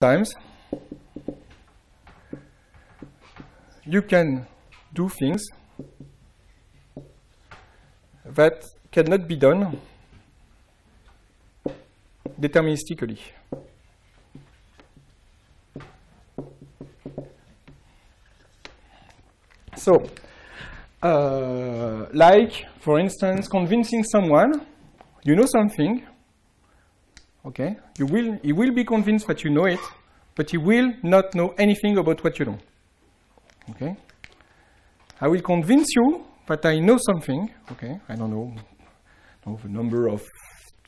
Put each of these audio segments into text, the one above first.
times you can do things that cannot be done deterministically. So, like, for instance, convincing someone, you know something, okay? He will be convinced that you know it, but he will not know anything about what you know, okay? I will convince you that I know something, okay? I don't know the number of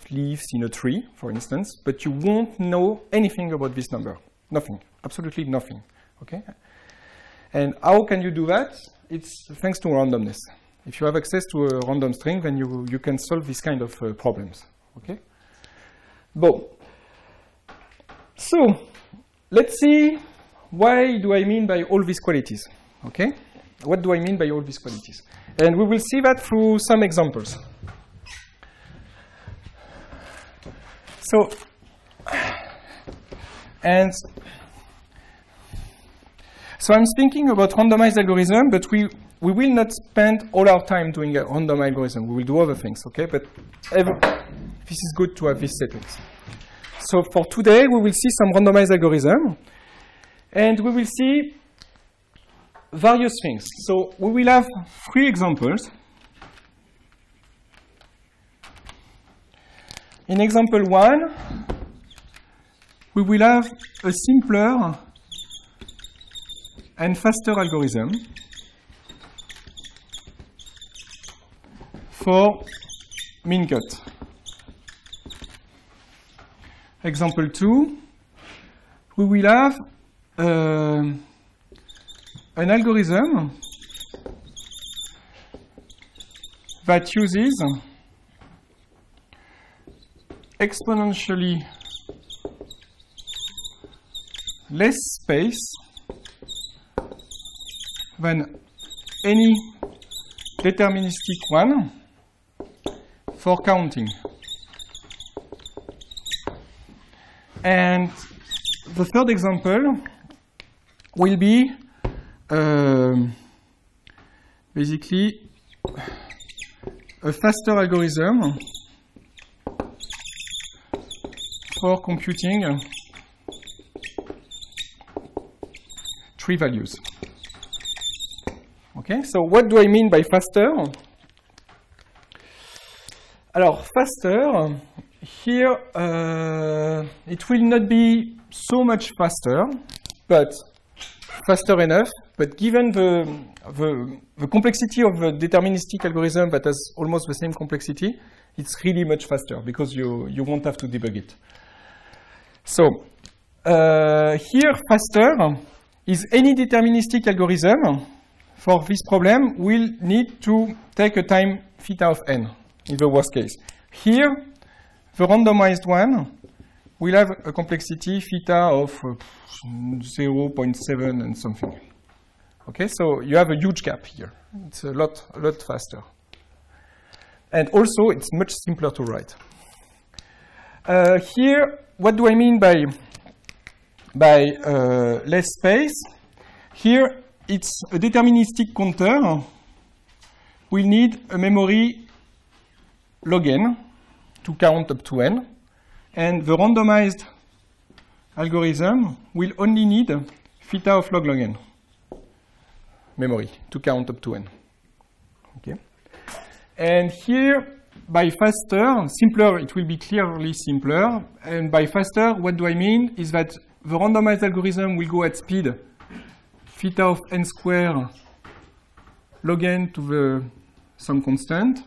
leaves in a tree, for instance, but you won't know anything about this number. Nothing, absolutely nothing, okay? And how can you do that? It's thanks to randomness. If you have access to a random string, then you can solve this kind of problems, okay? Bon. So, let's see, why do I mean by all these qualities, okay? What do I mean by all these qualities? And we will see that through some examples. So, so I'm thinking about randomized algorithm, but we will not spend all our time doing a random algorithm. We will do other things, okay? But this is good to have these settings. So for today, we will see some randomized algorithm, and we will see various things. So we will have 3 examples. In example 1, we will have a simpler and faster algorithm for min cut. Example 2, we will have an algorithm that uses exponentially less space than any deterministic one for counting. And the third example will be basically a faster algorithm for computing 3 values. Okay, so what do I mean by faster? Alors, faster, here it will not be so much faster, but faster enough. But given the complexity of a deterministic algorithm that has almost the same complexity, it's really much faster because you won't have to debug it. So here, faster is any deterministic algorithm for this problem will need to take a time theta of n in the worst case. Here, the randomized one will have a complexity theta of 0.7 and something. Okay, so you have a huge gap here. It's a lot faster. And also, it's much simpler to write. Here, what do I mean by less space? Here, it's a deterministic counter. We need a memory log n to count up to n. And the randomized algorithm will only need theta of log n memory to count up to n. Okay. And here, by faster, simpler, it will be clearly simpler. And by faster, what do I mean is that the randomized algorithm will go at speed theta of n squared log n to the some constant.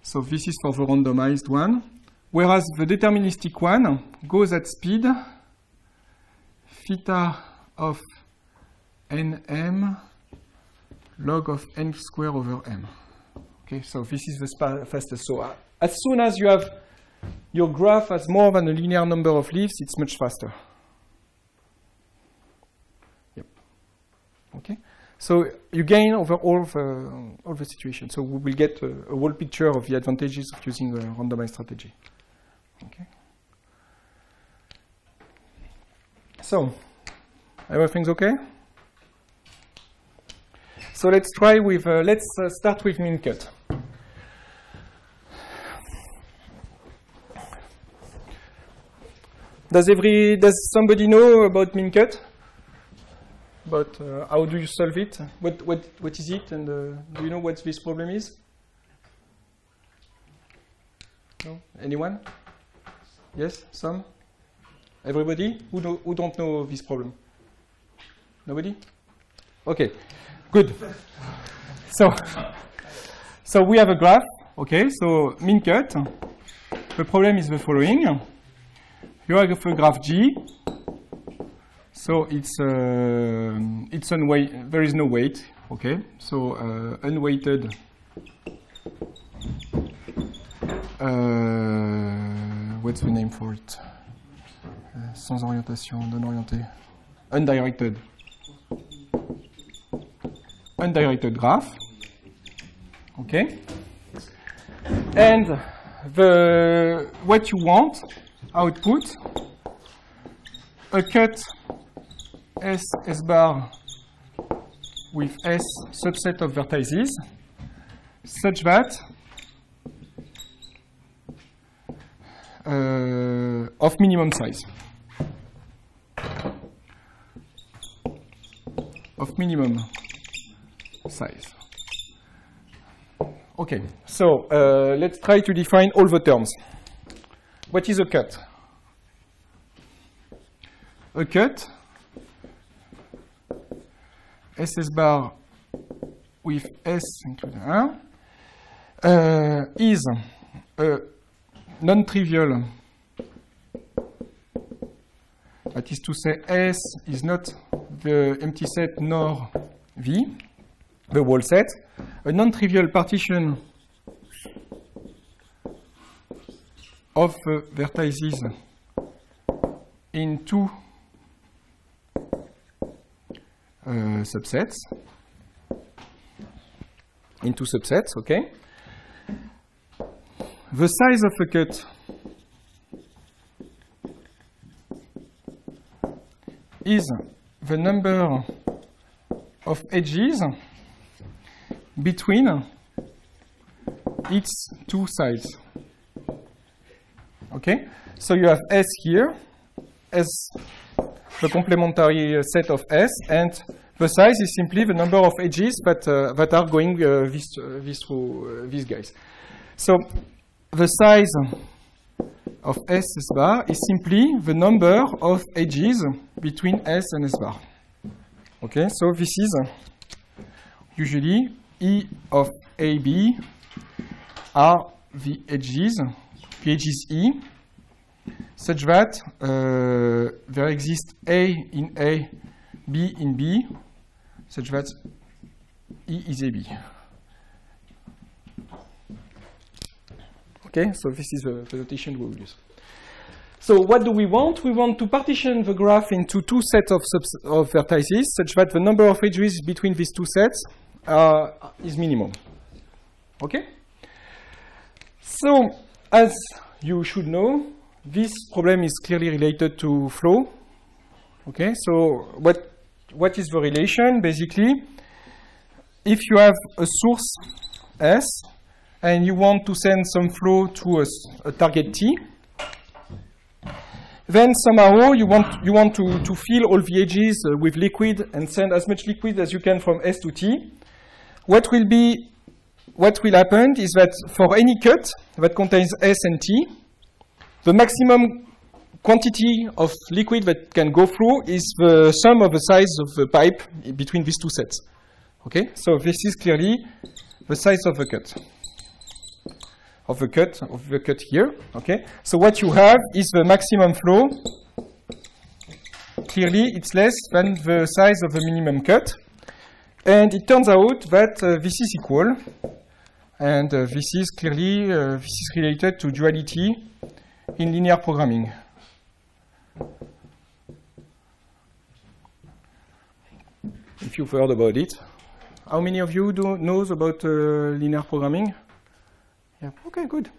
So this is for the randomized one. Whereas the deterministic one goes at speed theta of nm log of n squared over m. Okay, so this is the fastest. So as soon as you have your graph has more than a linear number of leaves, it's much faster. Yep. Okay. So you gain over all the situations. So we will get a whole picture of the advantages of using a randomized strategy. Okay. So, everything's okay? So let's try with, let's start with min cut. Does somebody know about min cut? About how do you solve it? What is it? And do you know what this problem is? No? Anyone? Yes? Some? Everybody? Who don't know this problem? Nobody? Okay, good. So we have a graph. Okay, so min cut. The problem is the following. You have a graph G. So it's unweighted. There is no weight. Okay, so unweighted. What's the name for it? Sans orientation, non orienté. Undirected. Undirected graph. Okay. And what you want output a cut S bar with S subset of vertices such that of minimum size. Of minimum size. Okay, so let's try to define all the terms. What is a cut? A cut, SS bar with S included 1, is a non-trivial, that is to say S is not the empty set nor V, the whole set, a non-trivial partition of vertices in two subsets, into subsets, okay? The size of a cut is the number of edges between its two sides. Okay? So you have S here as the complementary set of S, and the size is simply the number of edges that are going through these guys. So the size of S bar is simply the number of edges between S and S bar. Okay, so this is usually E of AB are the edges E, such that there exists A in A, B in B, such that E is AB. Okay, so this is the notation we will use. So what do we want? We want to partition the graph into two sets of vertices, such that the number of edges between these two sets is minimum. Okay? So, as you should know, this problem is clearly related to flow. Okay, so what is the relation? Basically, if you have a source S and you want to send some flow to a target T, then somehow you want to fill all the edges with liquid and send as much liquid as you can from S to T. What will happen is that for any cut that contains S and T, the maximum quantity of liquid that can go through is the sum of the size of the pipe between these two sets. Okay, so this is clearly the size of the cut. Of the cut here. Okay, so what you have is the maximum flow. Clearly, it's less than the size of the minimum cut, and it turns out that this is equal, and this is clearly this is related to duality in linear programming. If you've heard about it, how many of you knows about linear programming? Yeah. Okay, good.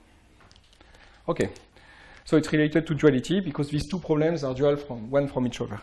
Okay, so it's related to duality because these two problems are dual from each other.